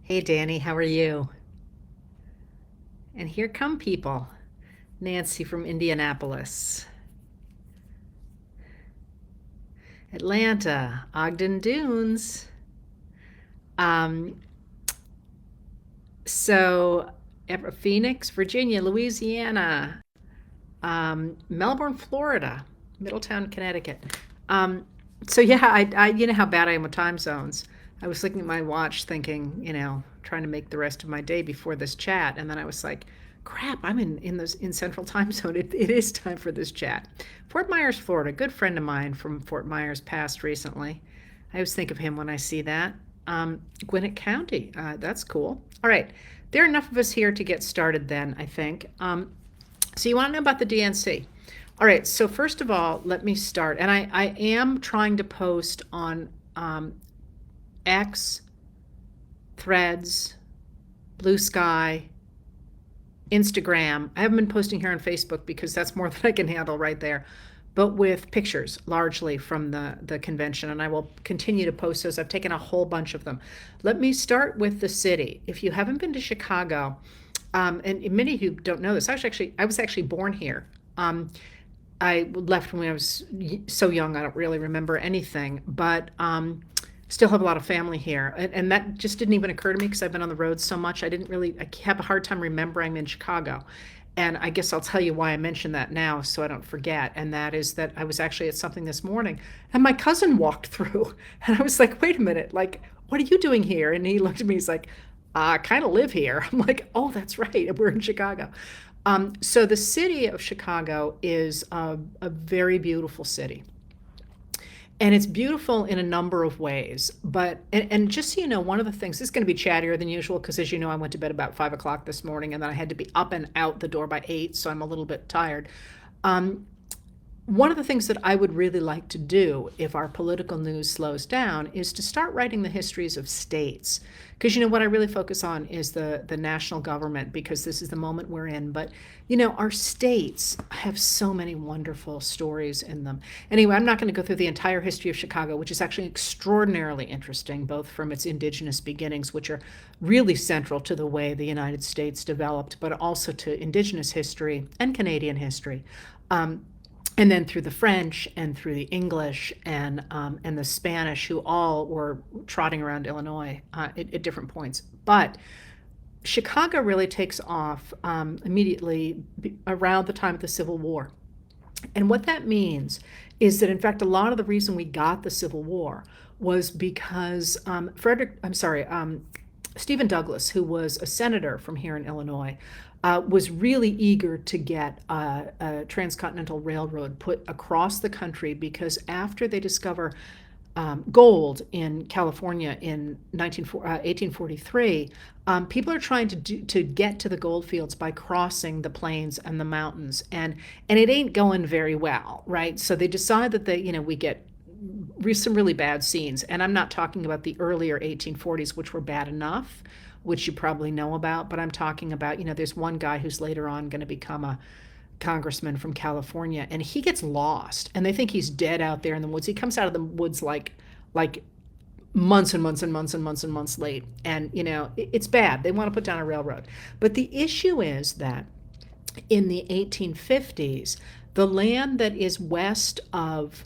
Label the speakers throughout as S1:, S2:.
S1: Hey Danny, how are you? And here come people. Nancy from Indianapolis, Atlanta, Ogden Dunes. Um, so Phoenix, Virginia, Louisiana, Melbourne, Florida, Middletown, Connecticut. Um, so yeah, you know how bad I am with time zones. I was looking at my watch, thinking, trying to make the rest of my day before this chat, and then I was like, "Crap, I'm in Central Time Zone. It is time for this chat." Fort Myers, Florida. A good friend of mine from Fort Myers passed recently. I always think of him when I see that. Gwinnett County. That's cool. All right, there are enough of us here to get started. Then I think. So you want to know about the DNC? All right. So first of all, let me start. And I am trying to post on X, Threads, Blue Sky, Instagram. I haven't been posting here on Facebook because that's more than I can handle right there. But with pictures largely from the convention, and I will continue to post those. I've taken a whole bunch of them. Let me start with the city. If you haven't been to Chicago, and many of you don't know this, I was actually born here. I left when I was so young, I don't really remember anything, but still have a lot of family here. And that just didn't even occur to me because I've been on the road so much. I have a hard time remembering I'm in Chicago. And I guess I'll tell you why I mention that now so I don't forget. And that is that I was actually at something this morning and my cousin walked through. And I was like, wait a minute, like, what are you doing here? And he looked at me, he's like, I kind of live here. I'm like, oh, that's right. We're in Chicago. So the city of Chicago is a very beautiful city. And it's beautiful in a number of ways. And just so you know, one of the things, this is going to be chattier than usual because, as you know, I went to bed about 5 o'clock this morning and then I had to be up and out the door by 8. So I'm a little bit tired. Um, One of the things that I would really like to do if our political news slows down is to start writing the histories of states. Because what I really focus on is the national government because this is the moment we're in. But our states have so many wonderful stories in them. Anyway, I'm not going to go through the entire history of Chicago, which is actually extraordinarily interesting, both from its indigenous beginnings, which are really central to the way the United States developed, but also to indigenous history and Canadian history. And then through the French and through the English and the Spanish, who all were trotting around Illinois at different points. But Chicago really takes off immediately around the time of the Civil War. And what that means is that, in fact, a lot of the reason we got the Civil War was because Stephen Douglas, who was a senator from here in Illinois, was really eager to get a transcontinental railroad put across the country because after they discover gold in California in 1843, people are trying to get to the gold fields by crossing the plains and the mountains, and it ain't going very well, right? So they decide that we get some really bad scenes, and I'm not talking about the earlier 1840s, which were bad enough, which you probably know about, but I'm talking about, there's one guy who's later on going to become a congressman from California, and he gets lost, and they think he's dead out there in the woods. He comes out of the woods like months and months and months and months and months late, and it's bad. They want to put down a railroad, but the issue is that in the 1850s, the land that is west of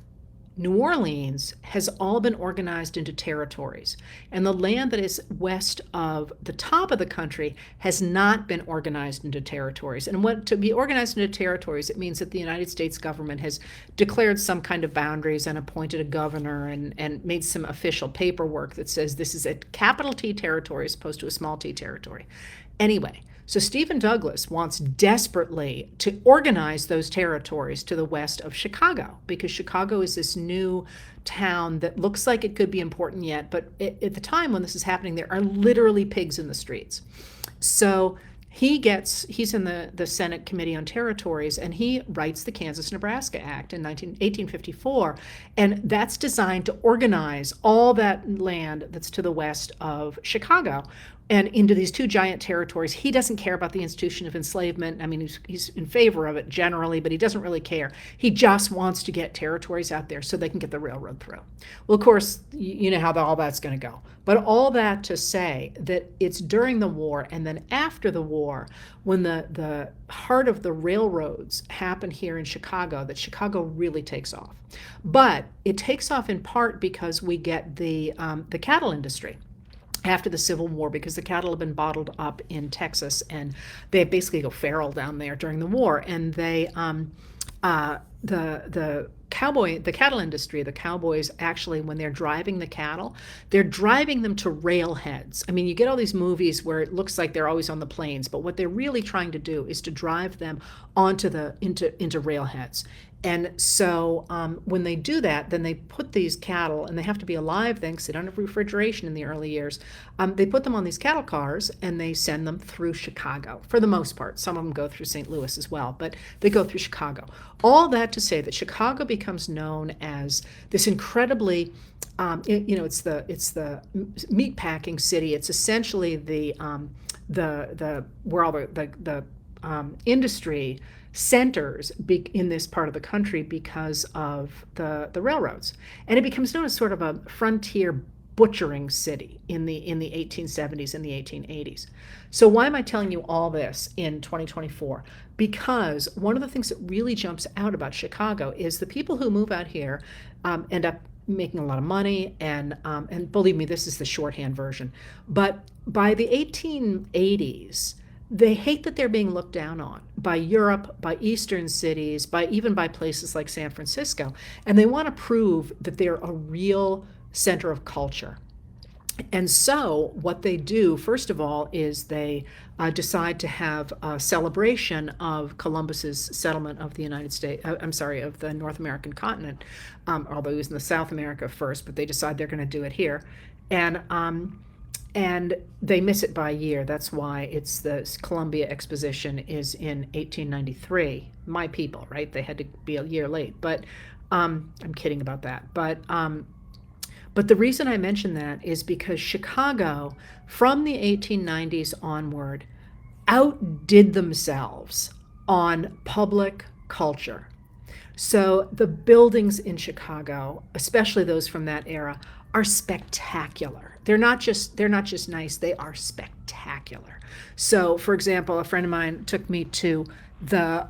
S1: New Orleans has all been organized into territories, and the land that is west of the top of the country has not been organized into territories. And what to be organized into territories, it means that the United States government has declared some kind of boundaries and appointed a governor and made some official paperwork that says this is a capital T territory as opposed to a small t territory. Anyway, so Stephen Douglas wants desperately to organize those territories to the west of Chicago because Chicago is this new town that looks like it could be important yet, but at the time when this is happening, there are literally pigs in the streets. So he's in the Senate Committee on Territories, and he writes the Kansas-Nebraska Act in 1854, and that's designed to organize all that land that's to the west of Chicago. and into these two giant territories. He doesn't care about the institution of enslavement. I mean, he's in favor of it generally, but he doesn't really care. He just wants to get territories out there so they can get the railroad through. Well, of course, you know how all that's going to go. But all that to say that it's during the war and then after the war, when the heart of the railroads happen here in Chicago, that Chicago really takes off. But it takes off in part because we get the cattle industry after the Civil War, because the cattle have been bottled up in Texas and they basically go feral down there during the war. And they the cattle industry, the cowboys actually, when they're driving the cattle, they're driving them to railheads. I mean, you get all these movies where it looks like they're always on the plains, but what they're really trying to do is to drive them into railheads. And so when they do that, then they put these cattle, and they have to be alive then because they don't have refrigeration in the early years. They put them on these cattle cars and they send them through Chicago for the most part. Some of them go through St. Louis as well, but they go through Chicago. All that to say that Chicago becomes known as this incredibly, it's the meat packing city. It's essentially the where all the industry centers in this part of the country because of the railroads, and it becomes known as sort of a frontier butchering city in the 1870s and the 1880s. So why am I telling you all this in 2024? Because one of the things that really jumps out about Chicago is the people who move out here end up making a lot of money, and believe me, this is the shorthand version. But by the 1880s, they hate that they're being looked down on by Europe, by Eastern cities, even by places like San Francisco. And they want to prove that they're a real center of culture. And so what they do, first of all, is they decide to have a celebration of Columbus's settlement of the United States, of the North American continent, although he was in the South America first, but they decide they're going to do it here. And they miss it by a year. That's why it's the Columbia Exposition is in 1893. My people, right? They had to be a year late, but I'm kidding about that. But the reason I mention that is because Chicago, from the 1890s onward, outdid themselves on public culture. So the buildings in Chicago, especially those from that era, are spectacular. They're not just nice, they are spectacular. So, for example, a friend of mine took me to the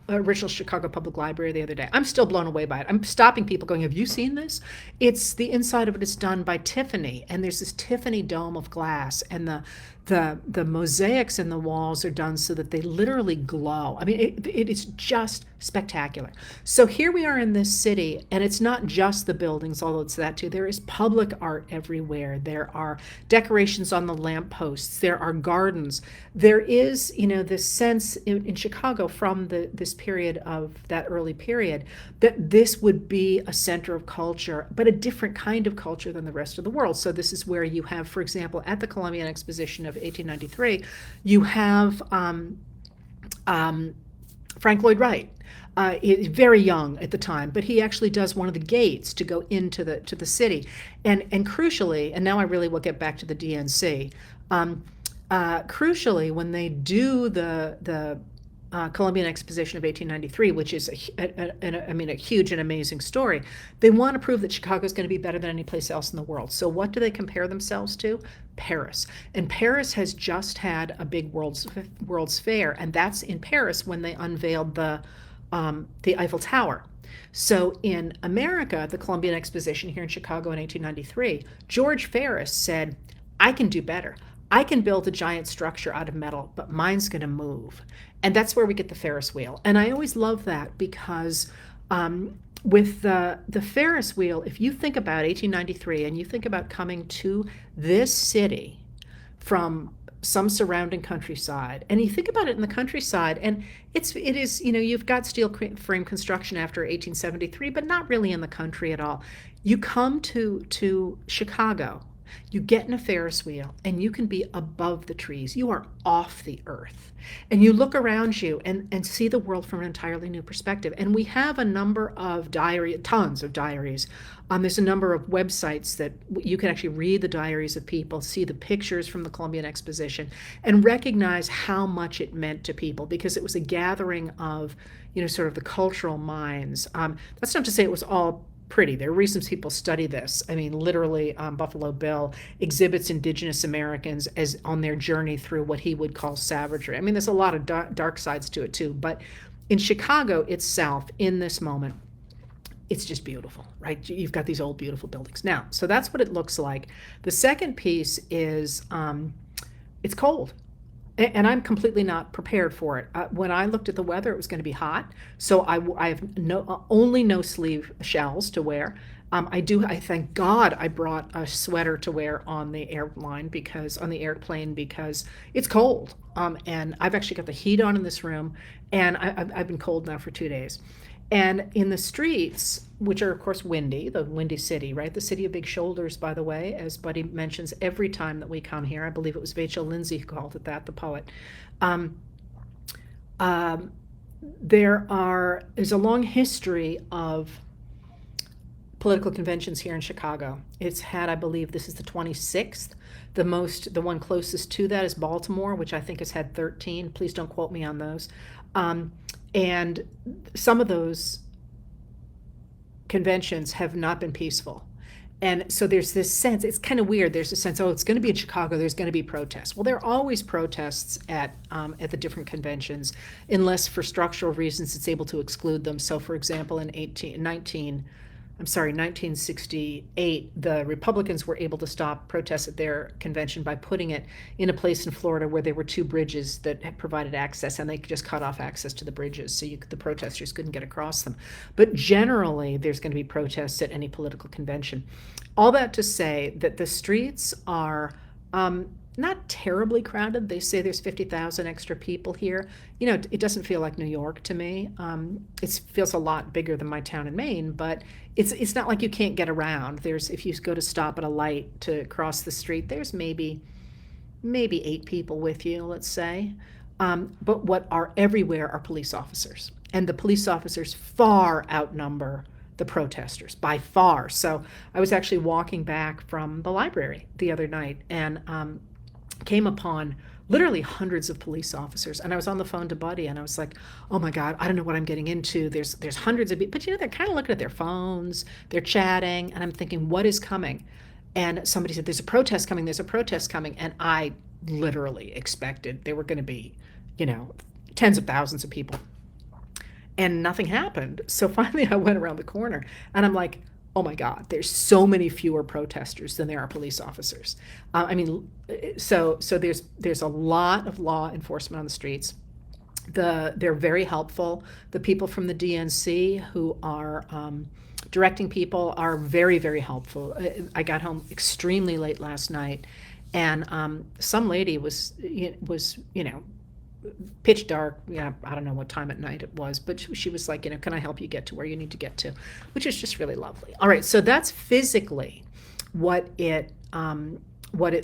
S1: original Chicago Public Library the other day. I'm still blown away by it. I'm stopping people going, have you seen this? It's the inside of it is done by Tiffany, and there's this Tiffany dome of glass, and the mosaics in the walls are done so that they literally glow. I mean, it is just spectacular. So here we are in this city, and it's not just the buildings, although it's that too. There is public art everywhere. There are decorations on the lampposts. There are gardens. There is, this sense in Chicago from this period of that early period that this would be a center of culture, but a different kind of culture than the rest of the world. So this is where you have, for example, at the Columbian Exposition of 1893, you have Frank Lloyd Wright. Very young at the time, but he actually does one of the gates to go into the city, and crucially, and now I really will get back to the DNC. Crucially, when they do the Columbian Exposition of 1893, which is a huge and amazing story, they want to prove that Chicago is going to be better than any place else in the world. So what do they compare themselves to? Paris. And Paris has just had a big World's Fair, and that's in Paris when they unveiled the Eiffel Tower. So in America, the Columbian Exposition here in Chicago in 1893, George Ferris said, I can do better. I can build a giant structure out of metal, but mine's going to move. And that's where we get the Ferris wheel. And I always love that because with the Ferris wheel, if you think about 1893 and you think about coming to this city from some surrounding countryside, and you think about it in the countryside, and it is you've got steel frame construction after 1873, but not really in the country at all. You come to Chicago, You get in a Ferris wheel and you can be above the trees. You are off the earth. And you look around you and see the world from an entirely new perspective. And we have a number of tons of diaries. There's a number of websites that you can actually read the diaries of people, see the pictures from the Columbian Exposition, and recognize how much it meant to people, because it was a gathering of, sort of the cultural minds. That's not to say it was all pretty. There are reasons people study this. I mean, literally, Buffalo Bill exhibits indigenous Americans as on their journey through what he would call savagery. I mean, there's a lot of dark sides to it too. But in Chicago itself, in this moment, it's just beautiful, right? You've got these old, beautiful buildings. Now, so that's what it looks like. The second piece is it's cold. And I'm completely not prepared for it. When I looked at the weather, it was going to be hot. So I have only no sleeve shells to wear. I thank God I brought a sweater to wear on the airplane because it's cold. And I've actually got the heat on in this room, and I've been cold now for 2 days. And in the streets, which are of course windy, the Windy City, right? The city of big shoulders, by the way, as Buddy mentions every time that we come here. I believe it was Vachel Lindsay who called it that, the poet. There's a long history of political conventions here in Chicago. It's had, I believe, this is the 26th. The one closest to that is Baltimore, which I think has had 13. Please don't quote me on those. And some of those conventions have not been peaceful. And so there's this sense, it's kind of weird. There's a sense, it's going to be in Chicago, there's going to be protests. Well, there are always protests at the different conventions, unless for structural reasons it's able to exclude them. So for example, in 1968, the Republicans were able to stop protests at their convention by putting it in a place in Florida where there were two bridges that had provided access, and they just cut off access to the bridges, so the protesters couldn't get across them. But generally, there's going to be protests at any political convention. All that to say that the streets are not terribly crowded. They say there's 50,000 extra people here. It doesn't feel like New York to me. It feels a lot bigger than my town in Maine, but it's not like you can't get around. If you go to stop at a light to cross the street, there's maybe 8 people with you, let's say. But what are everywhere are police officers, and the police officers far outnumber the protesters by far. So I was actually walking back from the library the other night and came upon literally hundreds of police officers, and I was on the phone to Buddy, and I was like, oh my God, I don't know what I'm getting into. There's hundreds of people, but they're kind of looking at their phones, they're chatting, and I'm thinking, what is coming? And somebody said, there's a protest coming, and I literally expected there were going to be tens of thousands of people, and nothing happened. So finally I went around the corner, and I'm like, oh my God, there's so many fewer protesters than there are police officers. So there's a lot of law enforcement on the streets. They're very helpful. The people from the DNC who are directing people are very, very helpful. I got home extremely late last night, and some lady was pitch dark. I don't know what time at night it was, but she was like, can I help you get to where you need to get to, which is just really lovely. All right, so that's physically what it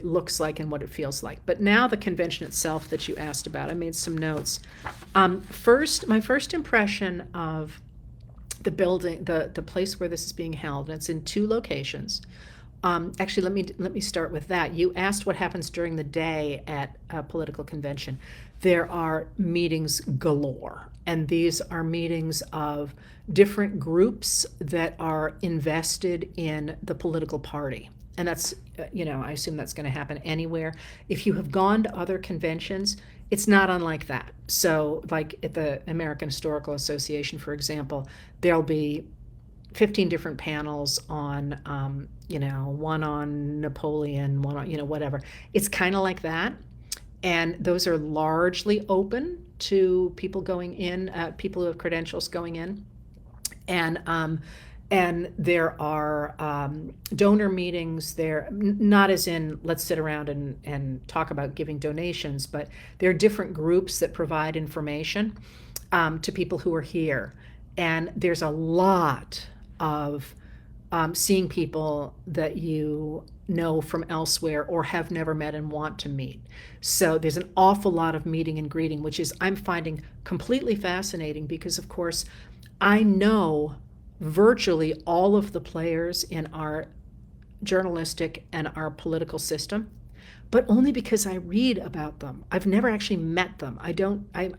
S1: looks like and what it feels like. But now the convention itself that you asked about, I made some notes. My first impression of the building, the place where this is being held, and it's in 2 locations. Actually, let me start with that. You asked what happens during the day at a political convention. There are meetings galore, and these are meetings of different groups that are invested in the political party. And that's, I assume that's going to happen anywhere. If you have gone to other conventions, it's not unlike that. So like at the American Historical Association, for example, there'll be 15 different panels on, one on Napoleon, one on, whatever. It's kind of like that. And those are largely open to people going in, people who have credentials going in. And there are donor meetings there, not as in let's sit around and talk about giving donations, but there are different groups that provide information to people who are here. And there's a lot of seeing people that you know from elsewhere or have never met and want to meet. So there's an awful lot of meeting and greeting, which is I'm finding completely fascinating because, of course, I know virtually all of the players in our journalistic and our political system, but only because I read about them. I've never actually met them. I don't, I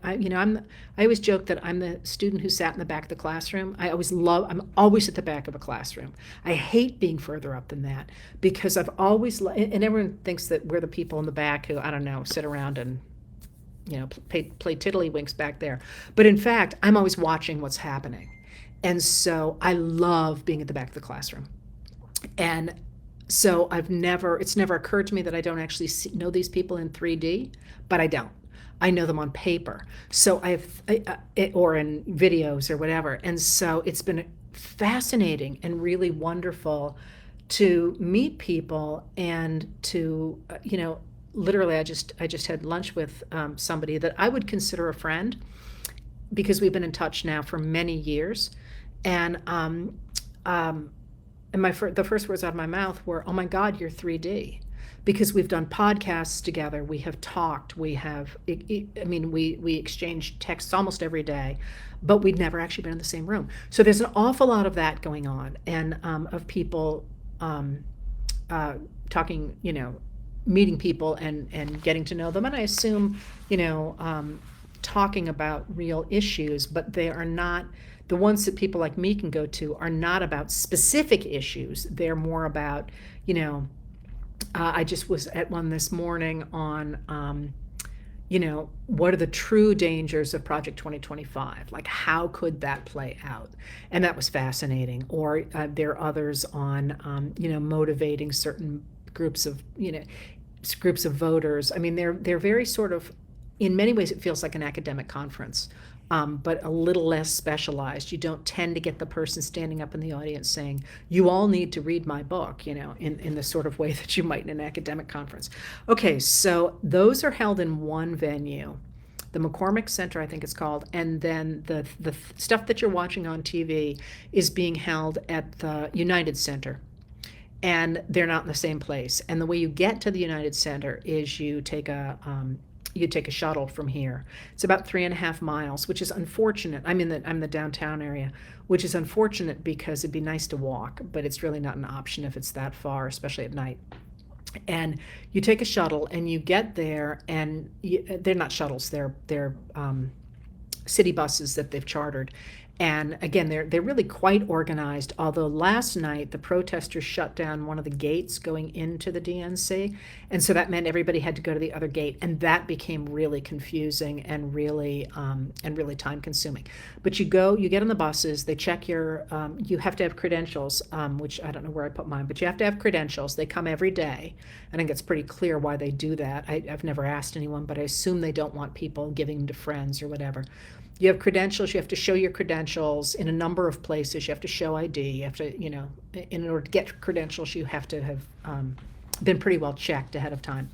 S1: always joke that I'm the student who sat in the back of the classroom. I'm always at the back of a classroom. I hate being further up than that because I've always, and everyone thinks that we're the people in the back who, I don't know, sit around and, play tiddlywinks back there. But in fact, I'm always watching what's happening. And so I love being at the back of the classroom. And so it's never occurred to me that I don't actually know these people in 3D, but I don't. I know them on paper. So or in videos or whatever. And so it's been fascinating and really wonderful to meet people and to, literally I just had lunch with somebody that I would consider a friend because we've been in touch now for many years. And the first words out of my mouth were, "Oh my God, you're 3D," because we've done podcasts together, we have talked, we exchange texts almost every day, but we'd never actually been in the same room. So there's an awful lot of that going on, and of people talking, meeting people and getting to know them, and I assume, talking about real issues, but they are not. The ones that people like me can go to are not about specific issues. They're more about, I just was at one this morning on, what are the true dangers of Project 2025? Like, how could that play out? And that was fascinating. Or there are others on, motivating certain groups of voters. I mean, they're very sort of, in many ways, it feels like an academic conference. But a little less specialized. You don't tend to get the person standing up in the audience saying, "You all need to read my book," in the sort of way that you might in an academic conference. Okay, so those are held in one venue, the McCormick Center, I think it's called, and then the stuff that you're watching on TV is being held at the United Center. And they're not in the same place. And the way you get to the United Center is you take a shuttle from here. It's about 3.5 miles, which is unfortunate. I'm the downtown area, which is unfortunate because it'd be nice to walk, but it's really not an option if it's that far, especially at night. And you take a shuttle and you get there, and they're not shuttles, they're city buses that they've chartered. And again, they're really quite organized, although last night the protesters shut down one of the gates going into the DNC, and so that meant everybody had to go to the other gate, and that became really confusing and really time consuming. But you get on the buses, they check your, you have to have credentials, which I don't know where I put mine, but you have to have credentials. They come every day. I think it's pretty clear why they do that. I've never asked anyone, but I assume they don't want people giving them to friends or whatever. You have credentials, you have to show your credentials in a number of places. You have to show ID. You have to, in order to get credentials, you have to have been pretty well checked ahead of time.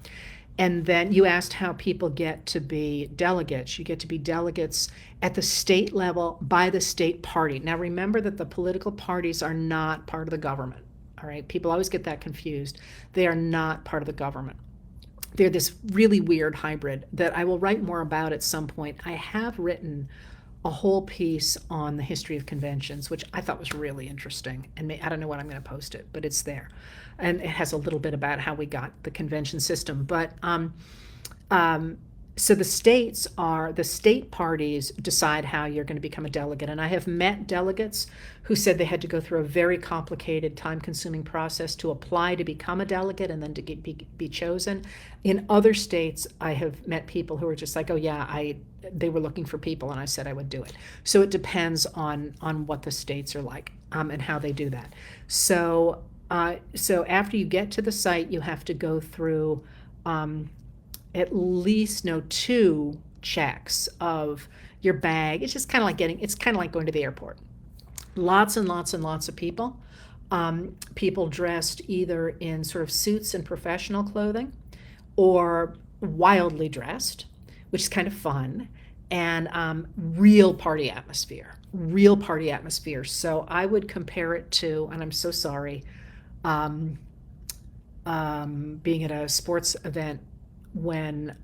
S1: And then you asked how people get to be delegates. You get to be delegates at the state level by the state party. Now, remember that the political parties are not part of the government, all right? People always get that confused. They are not part of the government. They're this really weird hybrid that I will write more about at some point. I have written a whole piece on the history of conventions, which I thought was really interesting. And I don't know when I'm going to post it, but it's there. And it has a little bit about how we got the convention system. But so the state parties decide how you're going to become a delegate. And I have met delegates who said they had to go through a very complicated, time-consuming process to apply to become a delegate and then to be chosen. In other states, I have met people who are just like, "Oh yeah, they were looking for people and I said I would do it." So it depends on what the states are like and how they do that. So after you get to the site, you have to go through at least 2 checks of your bag. It's just kind of like going to the airport. Lots and lots and lots of people. People dressed either in sort of suits and professional clothing or wildly dressed, which is kind of fun. and real party atmosphere, real party atmosphere. So I would compare it to, and I'm so sorry, um, being at a sports event when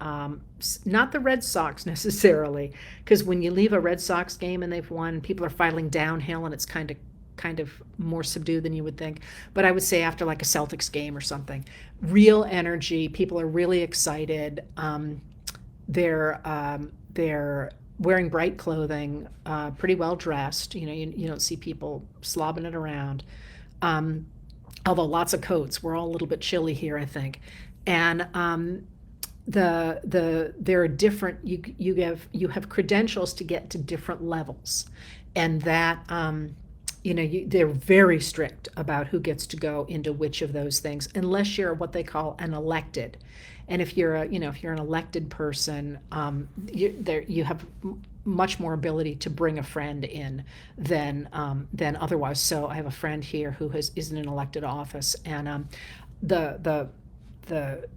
S1: not the Red Sox necessarily, because when you leave a Red Sox game and they've won, people are filing downhill and it's kind of more subdued than you would think. But I would say after like a Celtics game or something, real energy, people are really excited. They're wearing bright clothing, pretty well dressed. You don't see people slobbing it around. Um, Although lots of coats. We're all a little bit chilly here, I think. And there are different. You have credentials to get to different levels, and that they're very strict about who gets to go into which of those things, unless you're what they call an elected. And if you're an elected person, you have much more ability to bring a friend in than otherwise. So I have a friend here who is in an elected office, and the the the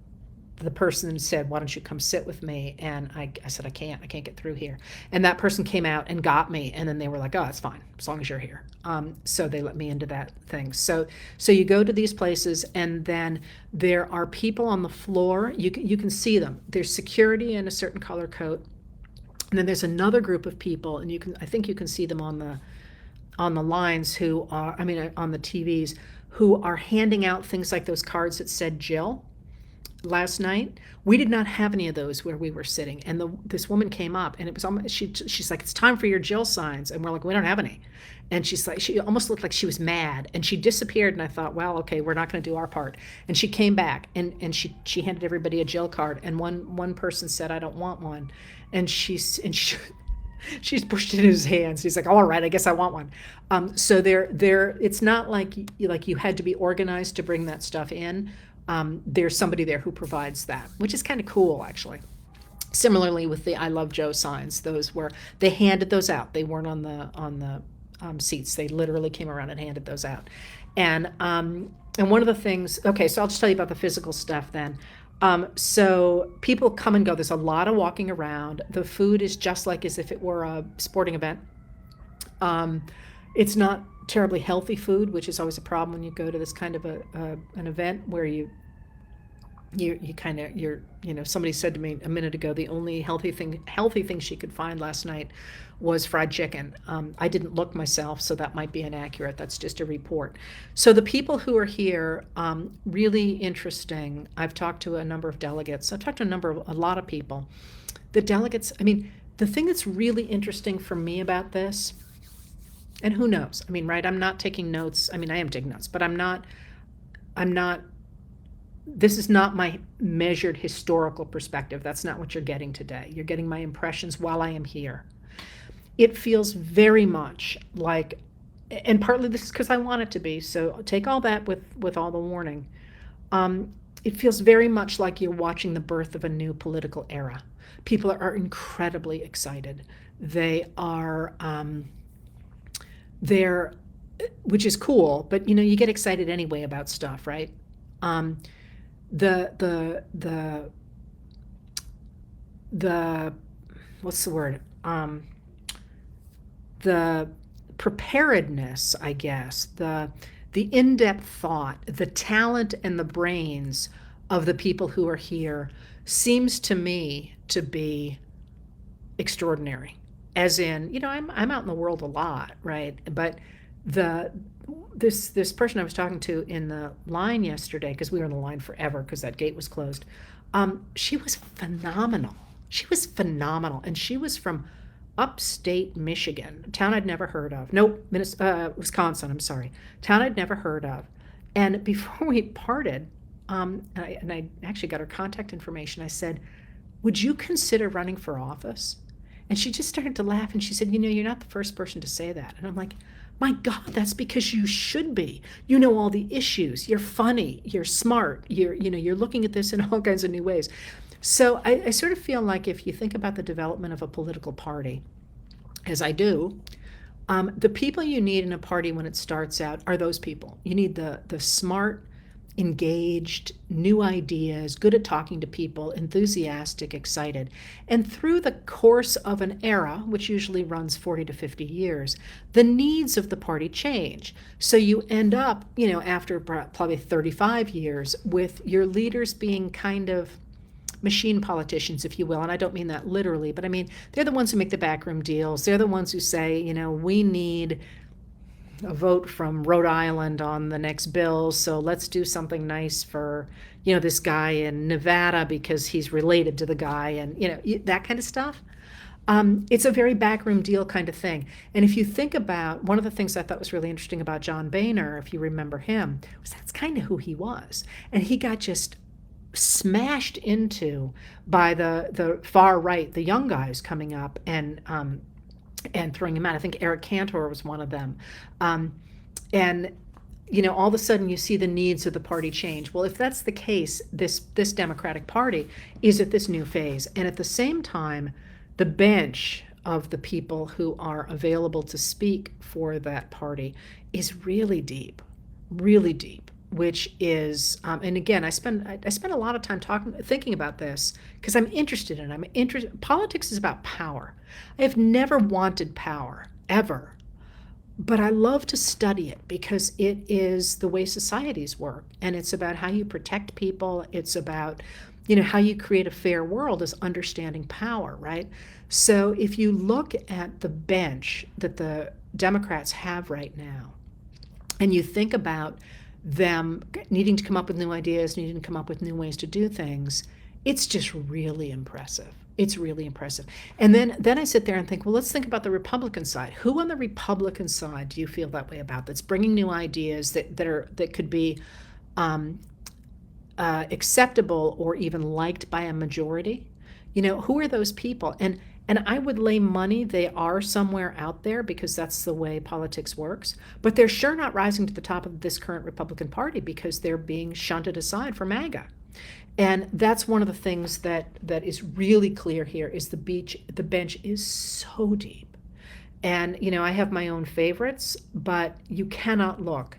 S1: the person said, "Why don't you come sit with me?" And I said, I can't get through here. And that person came out and got me, and then they were like, "Oh, it's fine as long as you're here." So they let me into that thing. So you go to these places, and then there are people on the floor. You can see them. There's security in a certain color coat, and then there's another group of people, and I think you can see them on the lines who are, I mean, on the TVs, who are handing out things like those cards that said Jill. Last night we did not have any of those where we were sitting, and this woman came up, and it was almost, she's like, "It's time for your Jill signs," and we're like, "We don't have any." And she's like, she almost looked like she was mad, and she disappeared, and I thought, well, okay, we're not going to do our part. And she came back, and she handed everybody a Jill card, and one person said, "I don't want one," and she's pushed it in his hands. He's like, "All right, I guess I want one." So it's not like you had to be organized to bring that stuff in. There's somebody there who provides that, which is kind of cool, actually. Similarly with the "I Love Joe" signs, those were, they handed those out. They weren't on the seats. They literally came around and handed those out. And one of the things, okay, so I'll just tell you about the physical stuff then. So people come and go. There's a lot of walking around. The food is just like as if it were a sporting event. Um, it's not terribly healthy food, which is always a problem when you go to this kind of an event where you kind of somebody said to me a minute ago the only healthy thing she could find last night was fried chicken. I didn't look myself, so that might be inaccurate. That's just a report. So the people who are here, really interesting. I've talked to a number of delegates. I've talked to a lot of people. The delegates, I mean, the thing that's really interesting for me about this, and who knows, I mean, right, I'm not taking notes. I mean, I am taking notes, but I'm not this is not my measured historical perspective. That's not what you're getting today. You're getting my impressions while I am here. It feels very much like, and partly this is because I want it to be, so take all that with all the warning. It feels very much like you're watching the birth of a new political era. People are incredibly excited. They're, which is cool, but you get excited anyway about stuff, right? The what's the word? The preparedness, I guess, the in-depth thought, the talent and the brains of the people who are here seems to me to be extraordinary. As in, I'm out in the world a lot, right? But this person I was talking to in the line yesterday, because we were in the line forever because that gate was closed, she was phenomenal. She was phenomenal, and she was from upstate Michigan, a town I'd never heard of. Nope, Wisconsin. I'm sorry, town I'd never heard of. And before we parted, and I actually got her contact information. I said, "Would you consider running for office?" And she just started to laugh, and she said, "You're not the first person to say that." And I'm like, my God, that's because you should be. You know all the issues. You're funny. You're smart. You're looking at this in all kinds of new ways. So I sort of feel like if you think about the development of a political party, as I do, the people you need in a party when it starts out are those people. You need the smart, engaged, new ideas, good at talking to people, enthusiastic, excited. And through the course of an era, which usually runs 40 to 50 years, the needs of the party change. So you end up, after probably 35 years, with your leaders being kind of machine politicians, if you will. And I don't mean that literally, but I mean, they're the ones who make the backroom deals. They're the ones who say, we need a vote from Rhode Island on the next bill, so let's do something nice for, this guy in Nevada because he's related to the guy, and, that kind of stuff. It's a very backroom deal kind of thing. And if you think about, one of the things I thought was really interesting about John Boehner, if you remember him, was that's kind of who he was. And he got just smashed into by the far right, the young guys coming up and throwing him out. I think Eric Cantor was one of them. And all of a sudden you see the needs of the party change. Well, if that's the case, this Democratic Party is at this new phase. And at the same time, the bench of the people who are available to speak for that party is really deep, which is, and again, I spend a lot of time thinking about this because I'm interested in it. Politics is about power. I have never wanted power, ever. But I love to study it because it is the way societies work. And it's about how you protect people. It's about, how you create a fair world is understanding power, right? So if you look at the bench that the Democrats have right now, and you think about them needing to come up with new ideas, needing to come up with new ways to do things, it's just really impressive. It's really impressive. And then I sit there and think, well, let's think about the Republican side. Who on the Republican side do you feel that way about, that's bringing new ideas that could be acceptable or even liked by a majority? Who are those people? And I would lay money they are somewhere out there because that's the way politics works. But they're sure not rising to the top of this current Republican Party because they're being shunted aside for MAGA. And that's one of the things that is really clear here is the bench is so deep. And, I have my own favorites, but you cannot look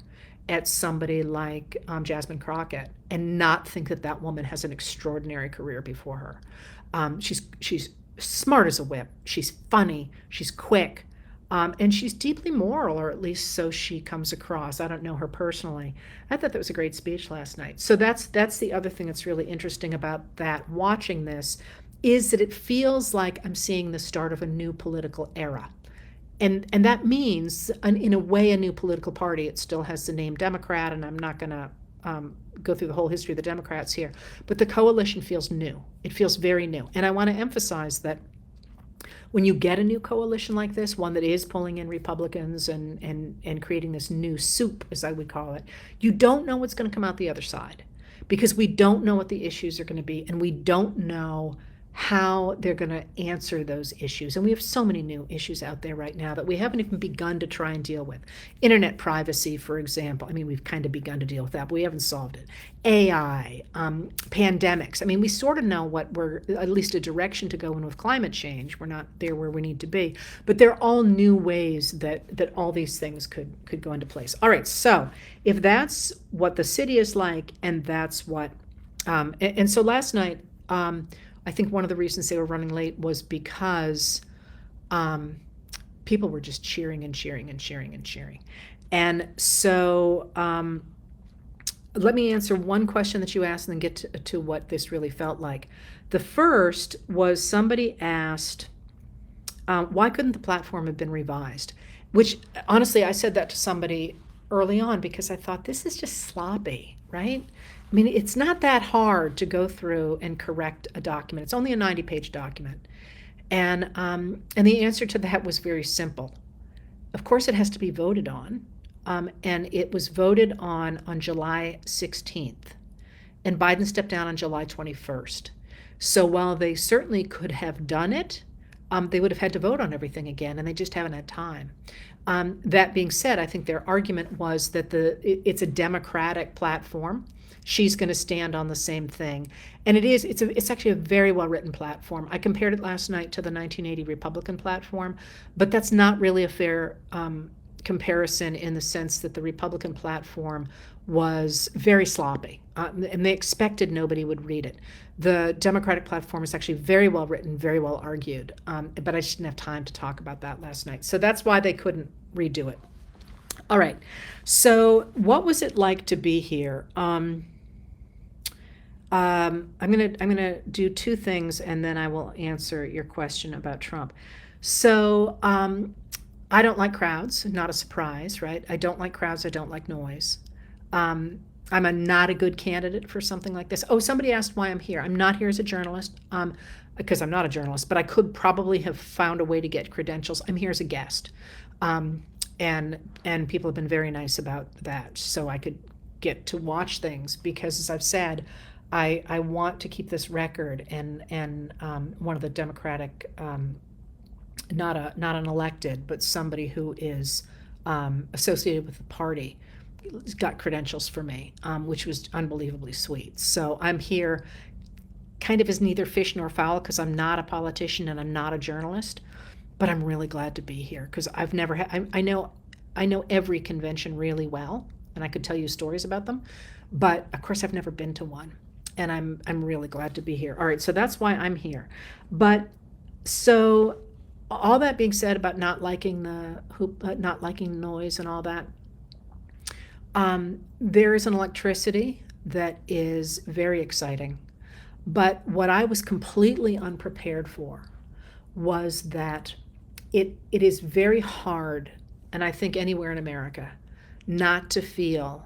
S1: at somebody like Jasmine Crockett and not think that woman has an extraordinary career before her. She's smart as a whip. She's funny. She's quick. And she's deeply moral, or at least so she comes across. I don't know her personally. I thought that was a great speech last night. So that's the other thing that's really interesting about that, watching this, is that it feels like I'm seeing the start of a new political era. And that means, in a way, a new political party. It still has the name Democrat, and I'm not going to go through the whole history of the Democrats here. But the coalition feels new. It feels very new. And I want to emphasize that when you get a new coalition like this, one that is pulling in Republicans and creating this new soup, as I would call it, you don't know what's going to come out the other side because we don't know what the issues are going to be, and we don't know how they're going to answer those issues. And we have so many new issues out there right now that we haven't even begun to try and deal with. Internet privacy, for example. I mean, we've kind of begun to deal with that, but we haven't solved it. AI, pandemics. I mean, we sort of know what we're, at least a direction to go in with climate change. We're not there where we need to be, but they're all new ways that all these things could go into place. All right, so if that's what the city is like, and that's what, and so last night, I think one of the reasons they were running late was because people were just cheering and cheering and cheering and cheering. And so let me answer one question that you asked and then get to what this really felt like. The first was somebody asked, why couldn't the platform have been revised? Which, honestly, I said that to somebody early on because I thought, this is just sloppy, right? I mean, it's not that hard to go through and correct a document. It's only a 90-page document. And the answer to that was very simple. Of course, it has to be voted on. And it was voted on July 16th. And Biden stepped down on July 21st. So while they certainly could have done it, they would have had to vote on everything again, and they just haven't had time. That being said, I think their argument was that it's a Democratic platform. She's going to stand on the same thing. And it's actually a very well-written platform. I compared it last night to the 1980 Republican platform, but that's not really a fair comparison in the sense that the Republican platform was very sloppy, and they expected nobody would read it. The Democratic platform is actually very well written, very well argued, but I just didn't have time to talk about that last night. So that's why they couldn't redo it. All right. So what was it like to be here? I'm gonna do two things, and then I will answer your question about Trump. So I don't like crowds. Not a surprise, right? I don't like crowds. I don't like noise. I'm not a good candidate for something like this. Oh, somebody asked why I'm here. I'm not here as a journalist, because I'm not a journalist, but I could probably have found a way to get credentials. I'm here as a guest, and people have been very nice about that, so I could get to watch things because, as I've said, I want to keep this record, and one of the Democratic, not an elected, but somebody who is associated with the party, got credentials for me, which was unbelievably sweet. So I'm here kind of as neither fish nor fowl because I'm not a politician and I'm not a journalist, but I'm really glad to be here because I've never had, I know every convention really well, and I could tell you stories about them, but of course I've never been to one, and I'm really glad to be here. All right, so that's why I'm here. But so all that being said about not liking the hoop, not liking noise and all that, there is an electricity that is very exciting. But what I was completely unprepared for was that it is very hard, and I think anywhere in America, not to feel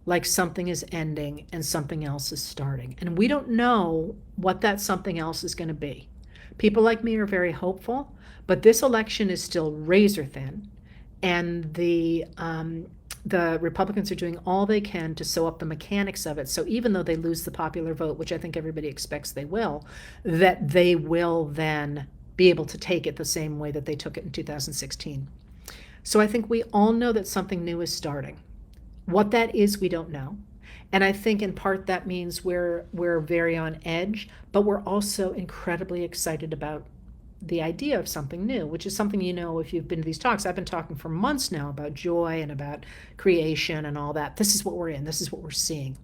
S1: like something is ending and something else is starting. And we don't know what that something else is going to be. People like me are very hopeful, but this election is still razor thin, and the Republicans are doing all they can to sew up the mechanics of it. So even though they lose the popular vote, which I think everybody expects they will, that they will then be able to take it the same way that they took it in 2016. So I think we all know that something new is starting. What that is, we don't know. And I think in part that means we're very on edge, but we're also incredibly excited about the idea of something new, which is something, if you've been to these talks, I've been talking for months now about joy and about creation and all that. This is what we're in. This is what we're seeing.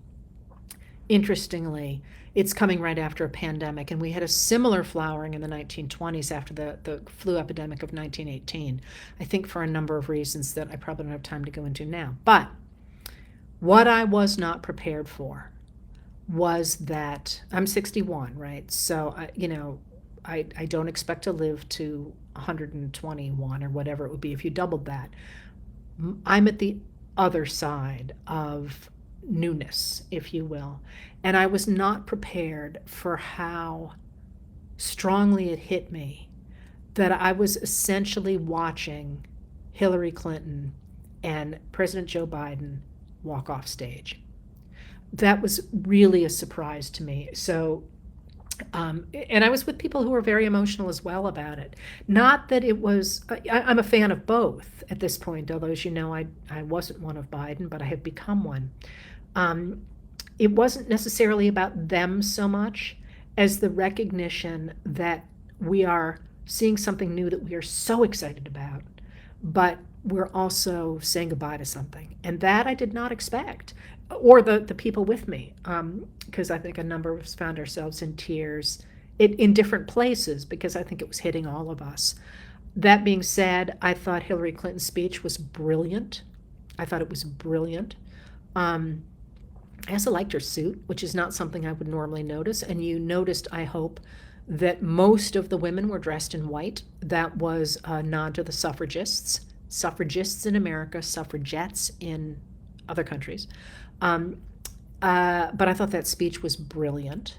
S1: Interestingly, it's coming right after a pandemic, and we had a similar flowering in the 1920s after the flu epidemic of 1918, I think for a number of reasons that I probably don't have time to go into now. But what I was not prepared for was that I'm 61, right? So, I don't expect to live to 121 or whatever it would be if you doubled that. I'm at the other side of newness, if you will. And I was not prepared for how strongly it hit me that I was essentially watching Hillary Clinton and President Joe Biden walk off stage. That was really a surprise to me. So, and I was with people who were very emotional as well about it. Not that it was, I'm a fan of both at this point, although as you know, I wasn't one of Biden, but I have become one. It wasn't necessarily about them so much as the recognition that we are seeing something new that we are so excited about, but we're also saying goodbye to something. And that I did not expect, or the people with me, because I think a number of us found ourselves in tears in different places, because I think it was hitting all of us. That being said, I thought Hillary Clinton's speech was brilliant. I thought it was brilliant. I also liked her suit, which is not something I would normally notice. And you noticed, I hope, that most of the women were dressed in white. That was a nod to the suffragists in America, suffragettes in other countries. But I thought that speech was brilliant.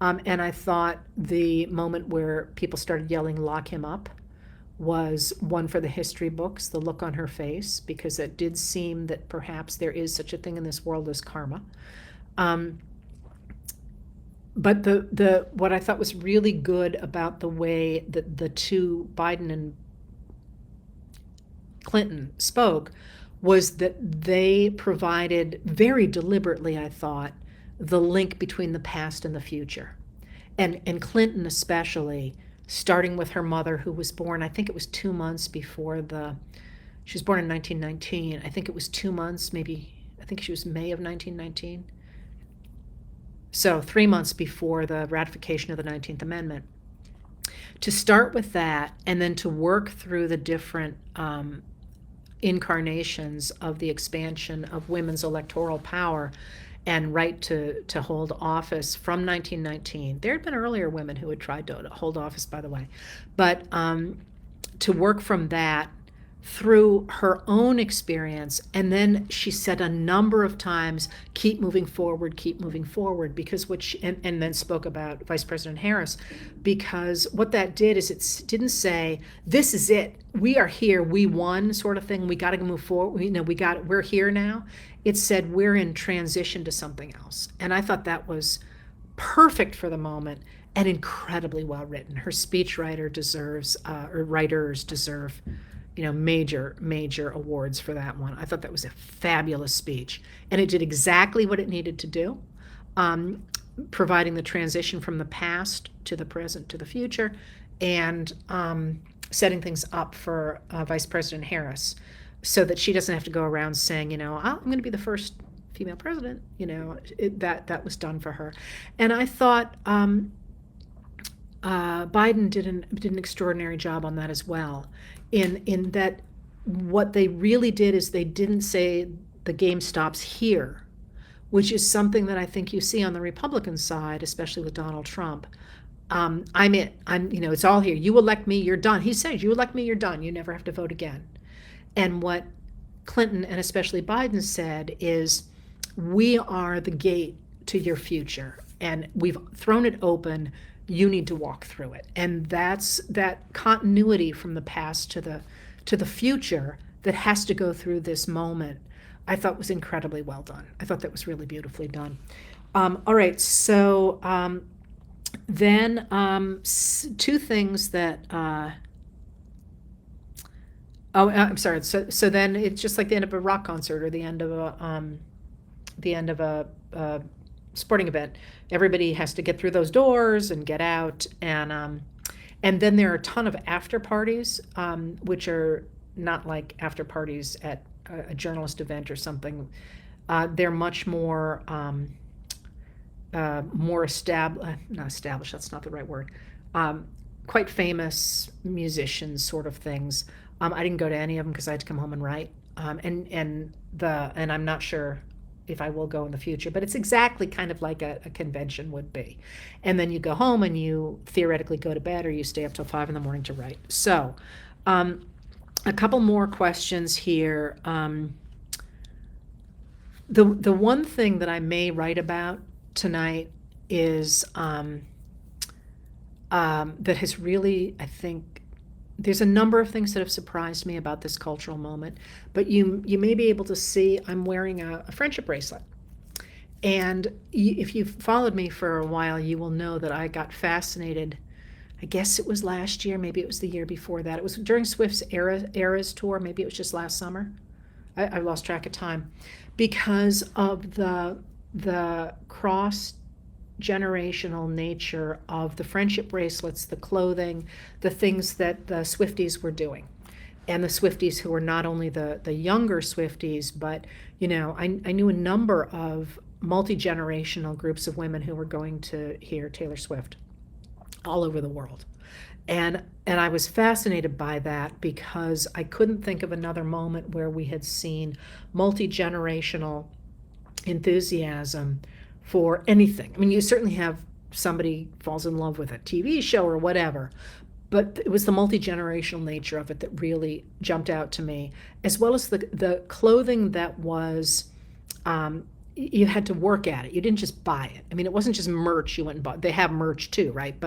S1: And I thought the moment where people started yelling, "Lock him up," was one for the history books, the look on her face, because it did seem that perhaps there is such a thing in this world as karma. But the what I thought was really good about the way that the two, Biden and Clinton, spoke was that they provided very deliberately, I thought, the link between the past and the future. And Clinton especially, starting with her mother, who was born, I think it was 2 months before the She was born in 1919. I think it was 2 months, maybe. I think she was May of 1919. So 3 months before the ratification of the 19th Amendment. To start with that, and then to work through the different incarnations of the expansion of women's electoral power and right to hold office from 1919. There had been earlier women who had tried to hold office, by the way, but to work from that through her own experience. And then she said a number of times, keep moving forward, because what she, and then spoke about Vice President Harris, because what that did is it didn't say, this is it, we are here, we won, sort of thing, we got to move forward, we're here now. It said, we're in transition to something else. And I thought that was perfect for the moment and incredibly well written. Her speechwriter deserves, or writers deserve, major awards for that one. I thought that was a fabulous speech. And it did exactly what it needed to do, providing the transition from the past to the present to the future, and setting things up for Vice President Harris so that she doesn't have to go around saying, I'm going to be the first female president. That was done for her. And I thought Biden did an extraordinary job on that as well. In that, what they really did is they didn't say the game stops here, which is something that I think you see on the Republican side, especially with Donald Trump. I'm it. It's all here. You elect me, you're done. He says, you elect me, you're done. You never have to vote again. And what Clinton and especially Biden said is, we are the gate to your future, and we've thrown it open. You need to walk through it. And that's that continuity from the past to the future that has to go through this moment. I thought was incredibly well done. I thought that was really beautifully done. All right, so then two things that I'm sorry. So then it's just like the end of a rock concert or the end of a sporting event. Everybody has to get through those doors and get out, and then there are a ton of after parties, which are not like after parties at a journalist event or something. They're much more not established. That's not the right word. Quite famous musicians, sort of things. I didn't go to any of them because I had to come home and write. And I'm not sure if I will go in the future, but it's exactly kind of like a convention would be. And then you go home and you theoretically go to bed, or you stay up till 5 a.m. to write. So a couple more questions here. The one thing that I may write about tonight is that has really, I think, there's a number of things that have surprised me about this cultural moment, but you may be able to see I'm wearing a friendship bracelet. And if you've followed me for a while, you will know that I got fascinated. I guess it was last year, maybe it was the year before that. It was during Swift's Eras tour, maybe it was just last summer. I lost track of time, because of the cross generational nature of the friendship bracelets, the clothing, the things that the Swifties were doing. And the Swifties who were not only the younger Swifties, but I knew a number of multi-generational groups of women who were going to hear Taylor Swift all over the world. And I was fascinated by that, because I couldn't think of another moment where we had seen multi-generational enthusiasm for anything. I mean, you certainly have somebody falls in love with a TV show or whatever, but it was the multi-generational nature of it that really jumped out to me, as well as the clothing that was, you had to work at it. You didn't just buy it. I mean, it wasn't just merch you went and bought. They have merch too, right?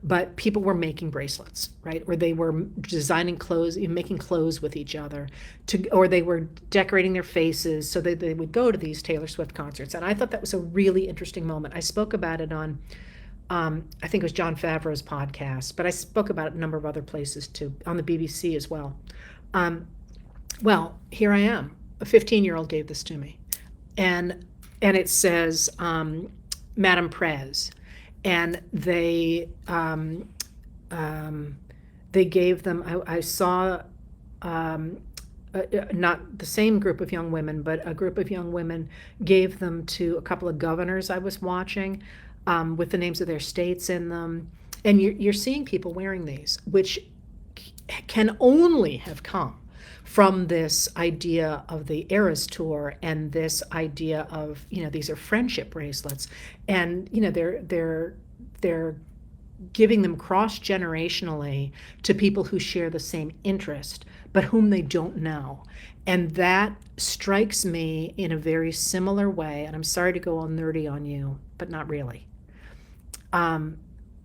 S1: But people were making bracelets, right? Or they were designing clothes, making clothes with each other, or they were decorating their faces so that they would go to these Taylor Swift concerts. And I thought that was a really interesting moment. I spoke about it on, I think it was Jon Favreau's podcast, but I spoke about it a number of other places too, on the BBC as well. Well, here I am. A 15-year-old gave this to me. And it says, Madame Prez. And they gave them, I saw not the same group of young women, but a group of young women gave them to a couple of governors I was watching, with the names of their states in them. And you're seeing people wearing these, which can only have come from this idea of the Eras Tour and this idea of, these are friendship bracelets, and they're giving them cross generationally to people who share the same interest but whom they don't know. And that strikes me in a very similar way. And I'm sorry to go all nerdy on you, but not really.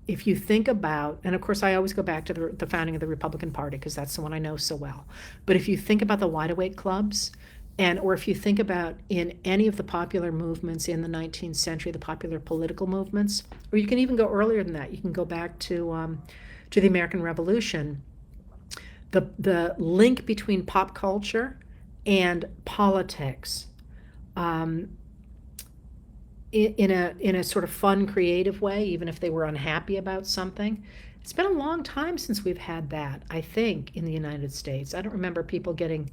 S1: If you think about, and of course I always go back to the founding of the Republican Party because that's the one I know so well. But if you think about the wide awake clubs, or if you think about in any of the popular movements in the 19th century, the popular political movements, or you can even go earlier than that. You can go back to the American Revolution. The link between pop culture and politics, in a sort of fun, creative way, even if they were unhappy about something. It's been a long time since we've had that, I think, in the United States. I don't remember people getting,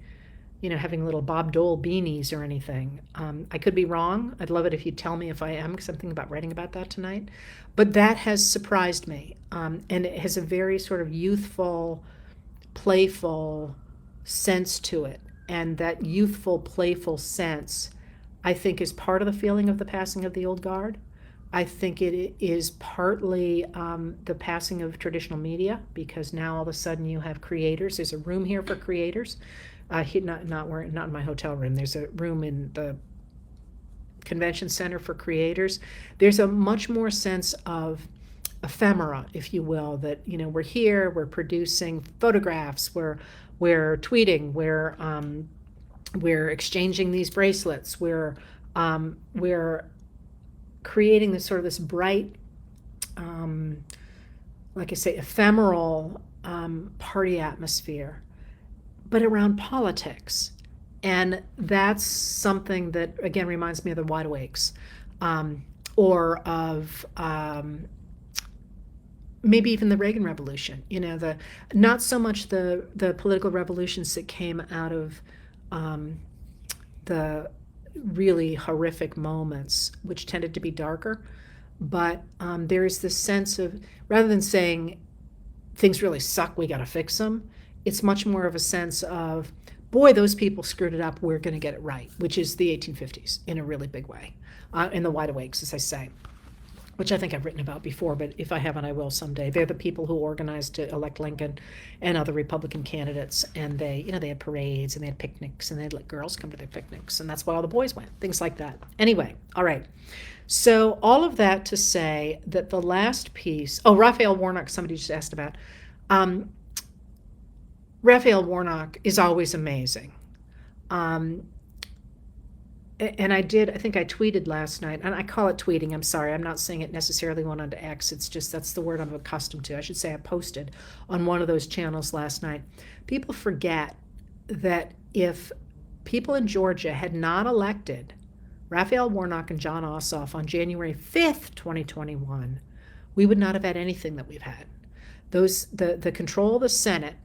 S1: having little Bob Dole beanies or anything. I could be wrong. I'd love it if you'd tell me if I am, because I'm thinking about writing about that tonight. But that has surprised me. And it has a very sort of youthful, playful sense to it. And that youthful, playful sense, I think, is part of the feeling of the passing of the old guard. I think it is partly the passing of traditional media, because now all of a sudden you have creators. There's a room here for creators. Not in my hotel room. There's a room in the convention center for creators. There's a much more sense of ephemera, if you will, that we're here, we're producing photographs, we're tweeting, we're exchanging these bracelets, we're creating this bright, like I say, ephemeral party atmosphere, but around politics. And that's something that, again, reminds me of the Wide Awakes, or of maybe even the Reagan Revolution. Not so much the political revolutions that came out of the really horrific moments, which tended to be darker, but there is this sense of, rather than saying things really suck, we got to fix them, it's much more of a sense of, boy, those people screwed it up, we're going to get it right, which is the 1850s in a really big way, in the Wide Awakes, as I say, which I think I've written about before, but if I haven't, I will someday. They're the people who organized to elect Lincoln and other Republican candidates, and they had parades, and they had picnics, and they'd let girls come to their picnics, and that's why all the boys went, things like that. Anyway, all right. So all of that to say that the last piece, Raphael Warnock, somebody just asked about. Raphael Warnock is always amazing. And I think I tweeted last night, and I call it tweeting, I'm sorry, I'm not saying it necessarily went onto X, it's just that's the word I'm accustomed to. I should say I posted on one of those channels last night. People forget that if people in Georgia had not elected Raphael Warnock and John Ossoff on January 5th, 2021, we would not have had anything that we've had. The control of the Senate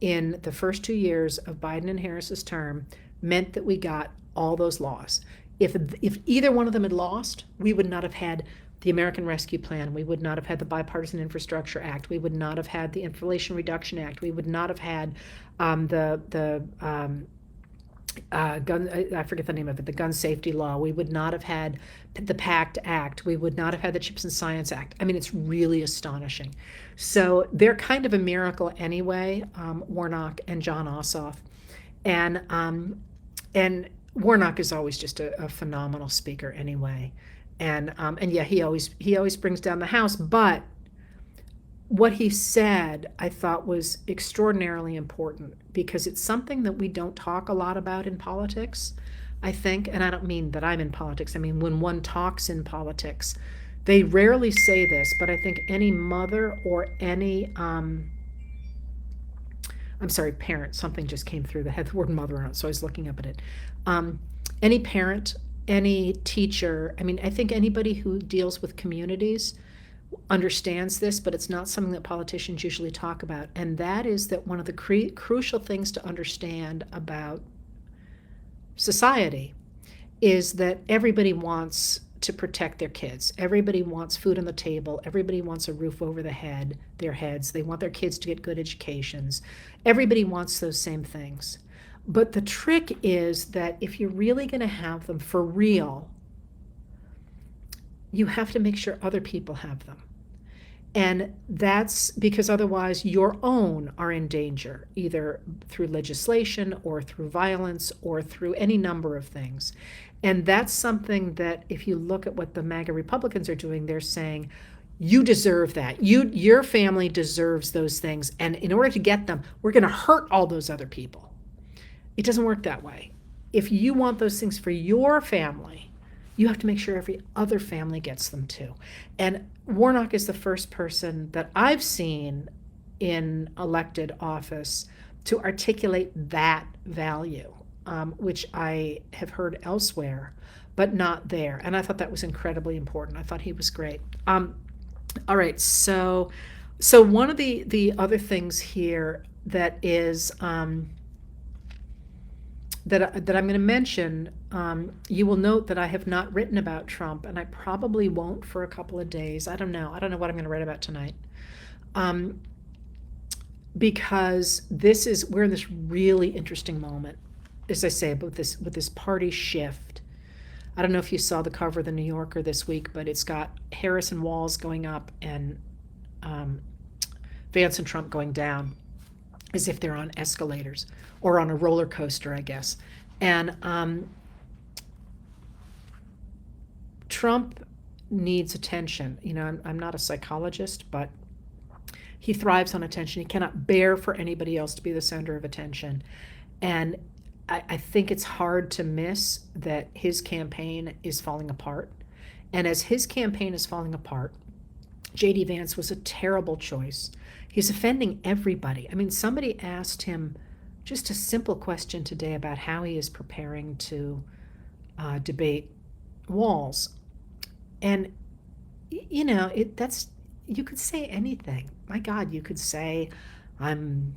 S1: in the first 2 years of Biden and Harris's term meant that we got all those laws. If either one of them had lost, we would not have had the American Rescue Plan. We would not have had the Bipartisan Infrastructure Act. We would not have had the Inflation Reduction Act. We would not have had the gun, I forget the name of it, the gun safety law. We would not have had the PACT Act. We would not have had the Chips and Science Act. I mean, it's really astonishing. So they're kind of a miracle anyway, Warnock and John Ossoff. And Warnock is always just a phenomenal speaker anyway. And yeah, he always brings down the house, but what he said, I thought, was extraordinarily important, because it's something that we don't talk a lot about in politics, I think. And I don't mean that I'm in politics. I mean, when one talks in politics, they rarely say this, but I think any mother or any, parent, something just came through that had the word mother on it, so I was looking up at it. Any parent, any teacher, I mean, I think anybody who deals with communities understands this, but it's not something that politicians usually talk about. And that is that one of the crucial things to understand about society is that everybody wants to protect their kids. Everybody wants food on the table. Everybody wants a roof over their heads. They want their kids to get good educations. Everybody wants those same things. But the trick is that if you're really going to have them for real, you have to make sure other people have them. And that's because otherwise your own are in danger, either through legislation or through violence or through any number of things. And that's something that if you look at what the MAGA Republicans are doing, they're saying, you deserve that. Your family deserves those things. And in order to get them, we're going to hurt all those other people. It doesn't work that way. If you want those things for your family, you have to make sure every other family gets them too. And Warnock is the first person that I've seen in elected office to articulate that value, which I have heard elsewhere, but not there. And I thought that was incredibly important. I thought he was great. All right, so one of the other things here that is that I'm going to mention, you will note that I have not written about Trump, and I probably won't for a couple of days. I don't know what I'm going to write about tonight, because we're in this really interesting moment, as I say, with this party shift. I don't know if you saw the cover of the New Yorker this week, but it's got Harris and Walz going up and Vance and Trump going down, as if they're on escalators or on a roller coaster, I guess. And Trump needs attention. I'm not a psychologist, but he thrives on attention. He cannot bear for anybody else to be the center of attention. And I think it's hard to miss that his campaign is falling apart. And as his campaign is falling apart, JD Vance was a terrible choice. He's offending everybody. I mean, somebody asked him just a simple question today about how he is preparing to debate Walz. And, you could say anything. My God, you could say, I'm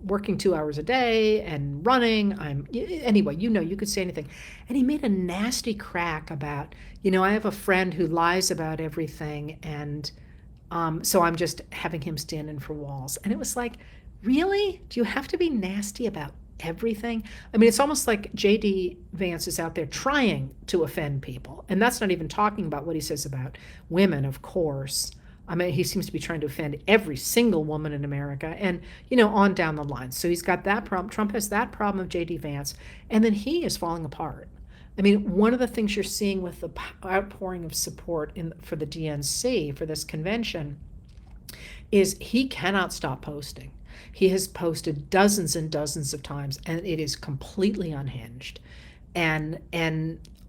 S1: working 2 hours a day and running. Anyway, you could say anything. And he made a nasty crack about, I have a friend who lies about everything, and so I'm just having him stand in for Walz. And it was like, really? Do you have to be nasty about everything? I mean, it's almost like JD Vance is out there trying to offend people. And that's not even talking about what he says about women, of course. I mean, he seems to be trying to offend every single woman in America and, on down the line. So he's got that problem. Trump has that problem of JD Vance. And then he is falling apart. I mean, one of the things you're seeing with the outpouring of support for the DNC, for this convention, is he cannot stop posting. He has posted dozens and dozens of times, and it is completely unhinged and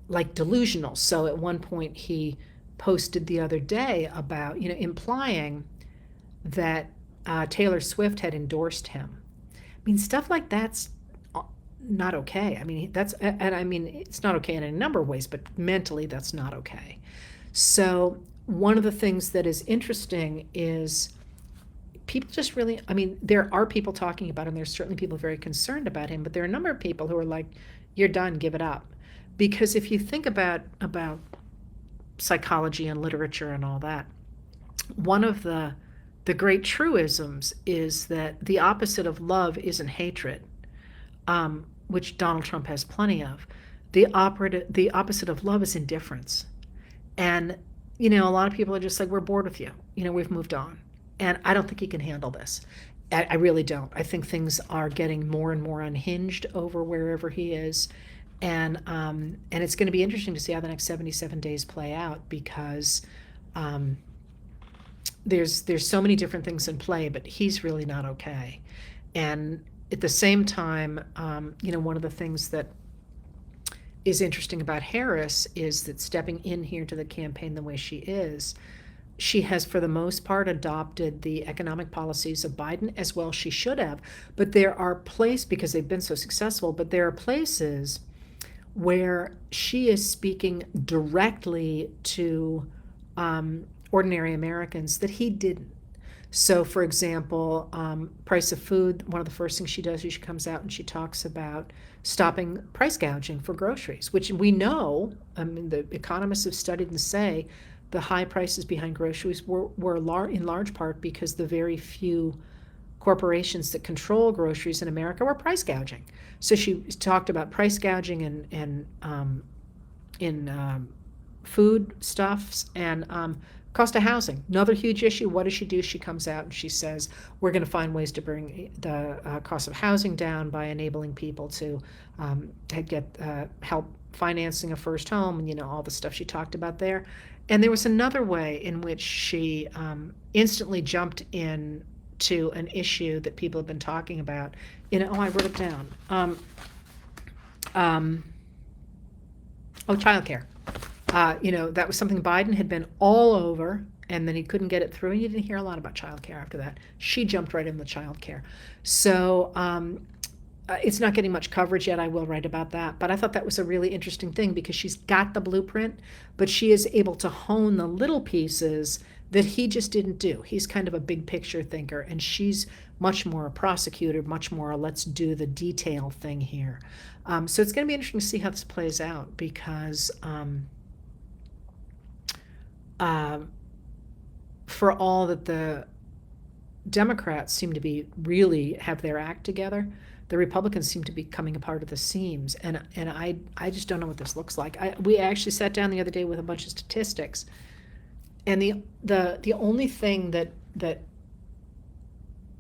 S1: like delusional. So at one point he posted the other day about, implying that Taylor Swift had endorsed him. I mean, stuff like that's not okay. I mean, it's not okay in a number of ways, but mentally that's not okay. So one of the things that is interesting is people just really, there are people talking about him. There's certainly people very concerned about him, but there are a number of people who are like, you're done, give it up. Because if you think about psychology and literature and all that, one of the great truisms is that the opposite of love isn't hatred, which Donald Trump has plenty of. The opposite of love is indifference. And, a lot of people are just like, we're bored with you. We've moved on. And I don't think he can handle this. I really don't. I think things are getting more and more unhinged over wherever he is. And it's going to be interesting to see how the next 77 days play out, because there's so many different things in play, but he's really not okay. And at the same time, one of the things that is interesting about Harris is that stepping in here to the campaign the way she is, she has, for the most part, adopted the economic policies of Biden, as well she should have. But there are places, because they've been so successful, but there are places where she is speaking directly to ordinary Americans that he didn't. So, for example, price of food, one of the first things she does is she comes out and she talks about stopping price gouging for groceries, which we know, I mean, the economists have studied and say the high prices behind groceries were in large part because the very few corporations that control groceries in America were price gouging. So she talked about price gouging in food stuffs and cost of housing. Another huge issue. What does she do? She comes out and she says, we're going to find ways to bring the cost of housing down by enabling people to get help financing a first home, and all the stuff she talked about there. And there was another way in which she instantly jumped in to an issue that people have been talking about. I wrote it down. Childcare. That was something Biden had been all over, and then he couldn't get it through, and you didn't hear a lot about childcare after that. She jumped right in the childcare. So it's not getting much coverage yet. I will write about that. But I thought that was a really interesting thing because she's got the blueprint, but she is able to hone the little pieces that he just didn't do. He's kind of a big picture thinker, and she's much more a prosecutor, much more a let's do the detail thing here. So it's going to be interesting to see how this plays out because for all that the Democrats seem to be really have their act together, the Republicans seem to be coming apart at the seams, and I just don't know what this looks like. We actually sat down the other day with a bunch of statistics, and the only thing that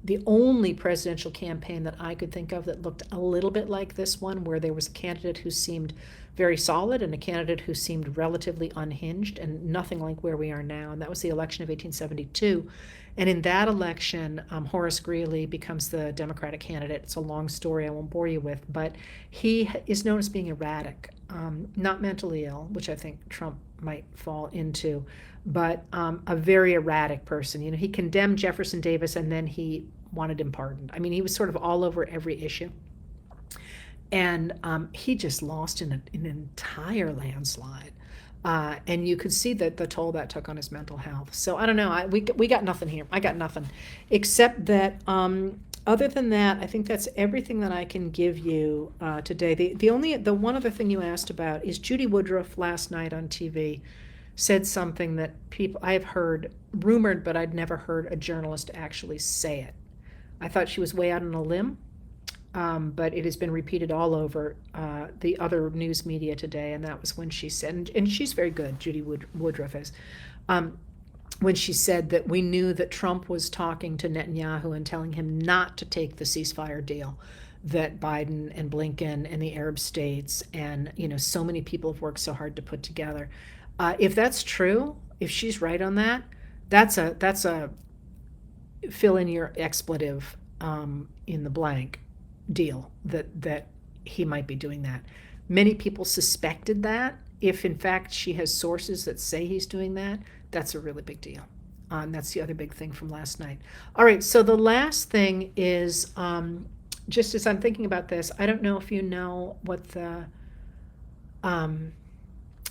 S1: the only presidential campaign that I could think of that looked a little bit like this one, where there was a candidate who seemed very solid and a candidate who seemed relatively unhinged and nothing like where we are now, and that was the election of 1872. And in that election, Horace Greeley becomes the Democratic candidate. It's a long story I won't bore you with, but he is known as being erratic, not mentally ill, which I think Trump might fall into, but a very erratic person. He condemned Jefferson Davis and then he wanted him pardoned. I mean, he was sort of all over every issue. And he just lost in an entire landslide. And you could see that the toll that took on his mental health. So I don't know. We got nothing here. I got nothing, except that other than that, I think that's everything that I can give you today. The one other thing you asked about is Judy Woodruff last night on TV said something that I have heard rumored, but I'd never heard a journalist actually say it. I thought she was way out on a limb. But it has been repeated all over the other news media today, and that was when she said, and she's very good, Judy Woodruff is, when she said that we knew that Trump was talking to Netanyahu and telling him not to take the ceasefire deal that Biden and Blinken and the Arab states and so many people have worked so hard to put together. If that's true, if she's right on that, that's a fill in your expletive in the blank deal that he might be doing that. Many people suspected that. If in fact she has sources that say he's doing that, that's a really big deal. And that's the other big thing from last night. All right, so the last thing is just as I'm thinking about this, I don't know if you know what the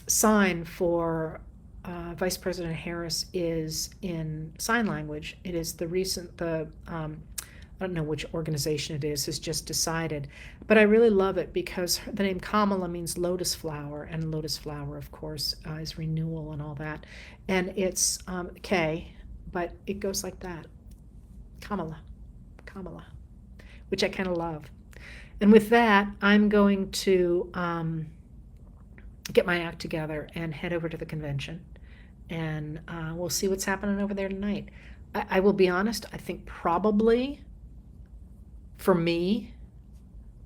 S1: sign for Vice President Harris is in sign language. It is I don't know which organization it is, has just decided. But I really love it because the name Kamala means lotus flower, and lotus flower, of course, is renewal and all that. And it's K, but it goes like that. Kamala, which I kind of love. And with that, I'm going to get my act together and head over to the convention. And we'll see what's happening over there tonight. I will be honest, I think probably for me,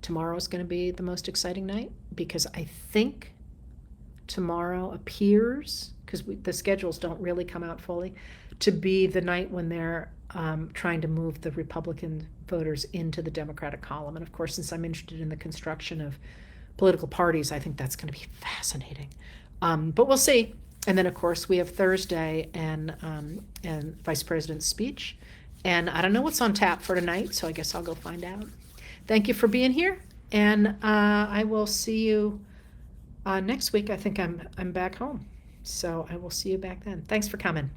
S1: tomorrow's going to be the most exciting night because I think tomorrow appears, because the schedules don't really come out fully, to be the night when they're trying to move the Republican voters into the Democratic column. And of course, since I'm interested in the construction of political parties, I think that's going to be fascinating. But we'll see. And then, of course, we have Thursday and Vice President's speech. And I don't know what's on tap for tonight, so I guess I'll go find out. Thank you for being here, and I will see you next week. I think I'm back home, so I will see you back then. Thanks for coming.